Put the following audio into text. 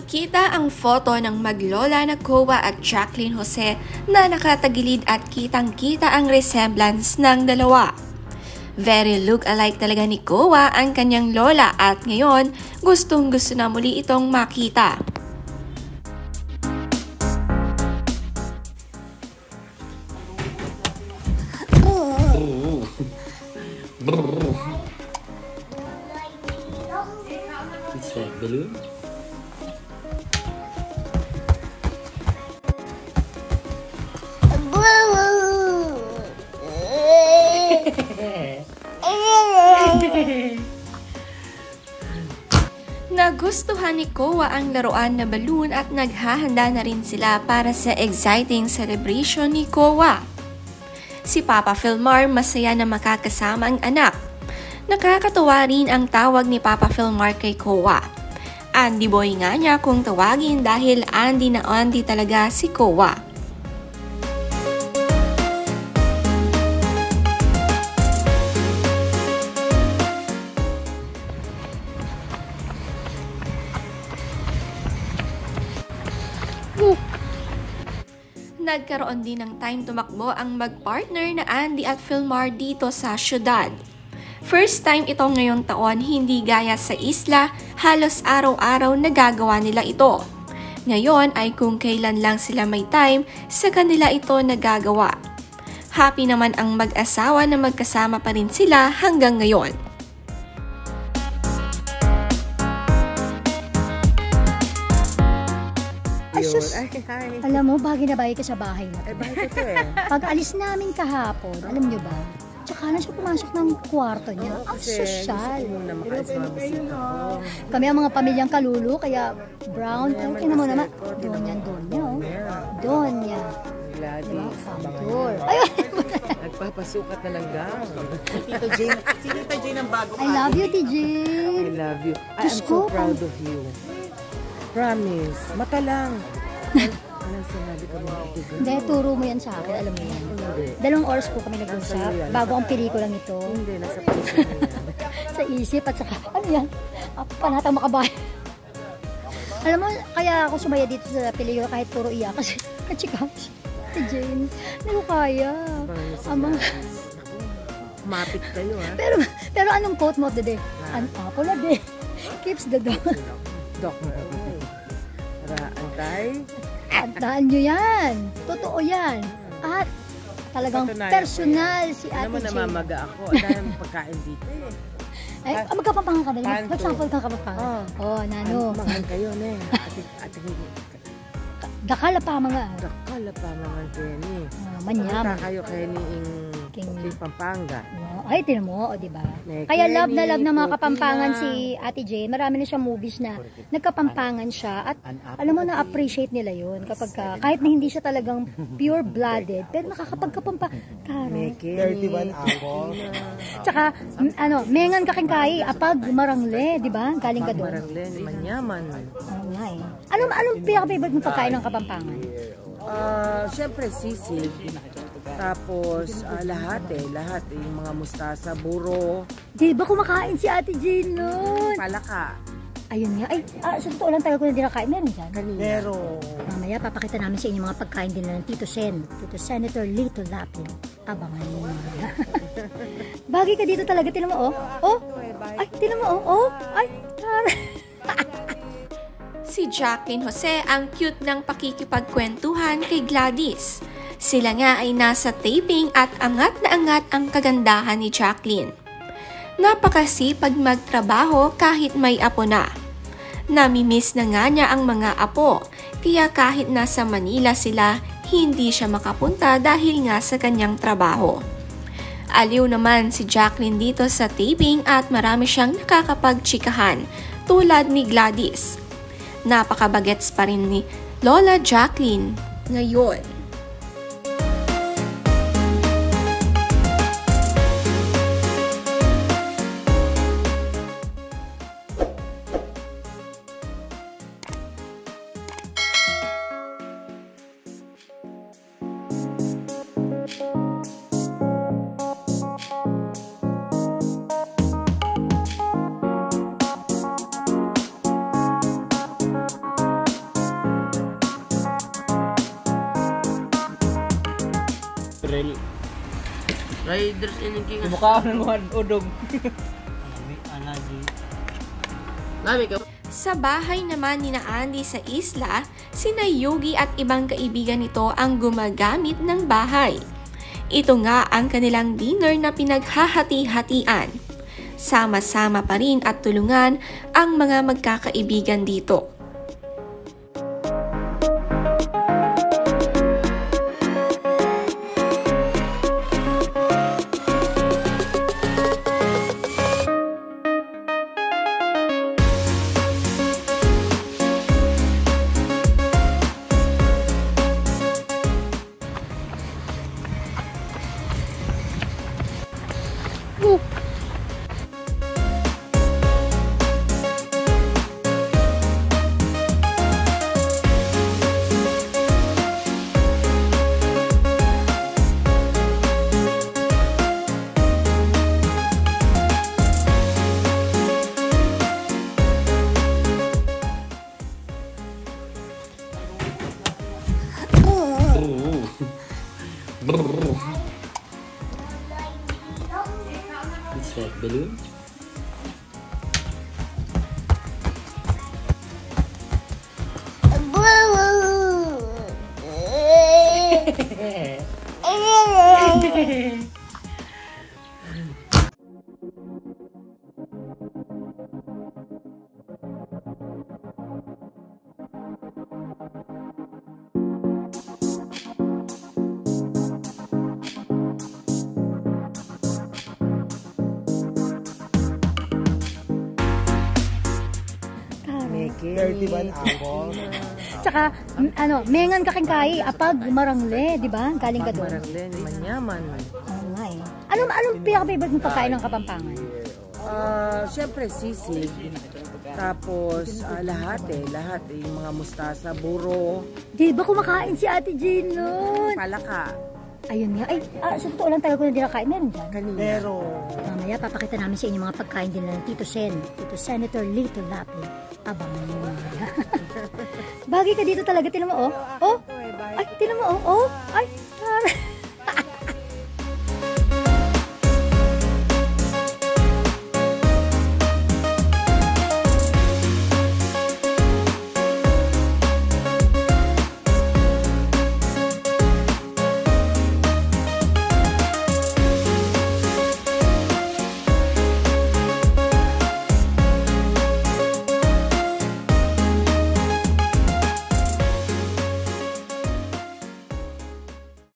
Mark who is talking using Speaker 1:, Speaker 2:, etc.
Speaker 1: Kitang-kita ang foto ng maglola na Kowa at Jacqueline Jose na nakatagilid at kitang-kita ang resemblance ng dalawa. Very look-alike talaga ni Kowa ang kanyang lola at ngayon gustong-gusto na muli itong makita.
Speaker 2: It's like balloon.
Speaker 1: Nagustuhan ni Kowa ang laruan na balloon at naghahanda na rin sila para sa exciting celebration ni Kowa. Si Papa Philmar masaya na makakasama ang anak. Nakakatuwa rin ang tawag ni Papa Philmar kay Kowa. Andy Boy nga niya kung tawagin dahil Andy na Andy talaga si Kowa. Nagkaroon din ng time tumakbo ang mag-partner na Andy at Philmar dito sa syudad. First time ito ngayong taon, hindi gaya sa isla, halos araw-araw nagagawa nila ito. Ngayon ay kung kailan lang sila may time, sa kanila ito nagagawa. Happy naman ang mag-asawa na magkasama pa rin sila hanggang ngayon.
Speaker 3: Alam mo, bagay na bagay ka sa bahay na.
Speaker 2: Bahay ko eh.
Speaker 3: Pag alis namin kahapon, alam nyo ba, tsaka na siya pumasok ng kwarto niya. Ang sosyal. Kami ang mga pamilyang kalulu, kaya brown. Tingnan mo naman. Doon yan, doon niya. Doon niya. Diba? Famdur. Ayun.
Speaker 2: Nagpapasukat na lang gang. Tito Jane. Si Tito Jane ang bago.
Speaker 3: I love you, TJ.
Speaker 2: I love you. I am so proud of you. Promise. Mata lang. Anong sinabi ko mga ito?
Speaker 3: Hindi, turo mo yan sa akin. Alam mo yan. 2 oras po kami nag-usap. Bago ang pelikulang ito.
Speaker 2: Hindi, nasa puso mo yan.
Speaker 3: Sa isip at saka, ano yan? Panatang makabahay. Alam mo, kaya ako sumaya dito sa pelikula kahit puro iyak. Kasi, kachika si Jane. Hindi ko kaya.
Speaker 2: Kumapit kayo ha.
Speaker 3: Pero anong quote mo of the day? An apple a day keeps the dog.
Speaker 2: Dok mo. Para antay.
Speaker 3: Antaan nyo yan. Totoo yan. At talagang personal si Ate Jane.
Speaker 2: Alam mo, namamaga ako. Dahil pagkain dito eh.
Speaker 3: Magkapampangan ka dali. Mag-sample kang kapampangan. Nano.
Speaker 2: Mangan kayo na eh.
Speaker 3: Dakala pa mga.
Speaker 2: Dakala pa mga Kenny.
Speaker 3: Manyam.
Speaker 2: Punta kayo Kenny King Pampanga.
Speaker 3: Ay, tinan mo, diba? Kaya love na love ng mga Kapampangan si Ate Jane. Marami na siya movies na nagkapampangan siya. At alam mo, na-appreciate nila yun. Kapag kahit na hindi siya talagang pure-blooded, pero nakakapagkapampa. Karo.
Speaker 2: 31 ako.
Speaker 3: Tsaka, mengan kakingkay, apag marangle, diba? Galing ka doon.
Speaker 2: Marangle, manyaman.
Speaker 3: Oo nga eh. Anong pinaka-favorite mong pagkain ng Kapampangan?
Speaker 2: Siyempre, sisig. Tapos, lahat yung mga mustasa, buro.
Speaker 3: Di ba kumakain si Ate Jane nun?
Speaker 2: Palaka.
Speaker 3: Ayun nga. Ay, sa totoo lang tayo ko na din nakain. Meron dyan?
Speaker 2: Pero,
Speaker 3: mamaya, papakita namin sa inyo mga pagkain din ng Tito Sen. Tito Senator Lito Lapin. Abangan mo. Bagay ka dito talaga. Tinan mo, Ay, tinan mo, Ay, tara.
Speaker 1: Si Jacqueline Jose ang cute ng pakikipagkwentuhan kay Gladys. Sila nga ay nasa taping at angat na angat ang kagandahan ni Jacqueline. Napakasipag magtrabaho kahit may apo na. Namimiss na nga niya ang mga apo, kaya kahit nasa Manila sila, hindi siya makapunta dahil nga sa kanyang trabaho. Aliw naman si Jacqueline dito sa taping at marami siyang nakakapagtsikahan tulad ni Gladys. Napakabagets pa rin ni Lola Jacqueline ngayon.
Speaker 4: dahil
Speaker 5: Riders energy nga.
Speaker 4: mukha ng mga udog.
Speaker 5: Nami ka.
Speaker 1: Sa bahay naman ni na Andy sa isla, sina Yogi at ibang kaibigan nito ang gumagamit ng bahay. Ito nga ang kanilang dinner na pinaghahati-hatian. Sama-sama pa rin at tulungan ang mga magkakaibigan dito.
Speaker 5: It's that balloon.
Speaker 3: Tsaka, mengan kakingkay, apag marangle, di ba? Galing ka doon.
Speaker 2: Marangle, manyaman.
Speaker 3: Oo nga eh. Anong pinaka-favorite mong pagkain ng Kapampangan?
Speaker 2: Siyempre, sisig. Tapos, lahat yung mga mustasa, buro,
Speaker 3: Di ba kumakain si Ate Jane nun?
Speaker 2: palaka,
Speaker 3: Ayun nga. Ay, sa totoo lang tagal ko na di nakain. Meron dyan.
Speaker 2: kanina.
Speaker 6: Pero,
Speaker 3: Mamaya, papakita namin sa inyo mga pagkain din ng Tito Sen. Tito Senator Lito Lapi. Abangan nyo mga. Bagay ka dito talaga. Tinan mo, oh. Oh. Ay, tinan mo, oh. Oh. Ay,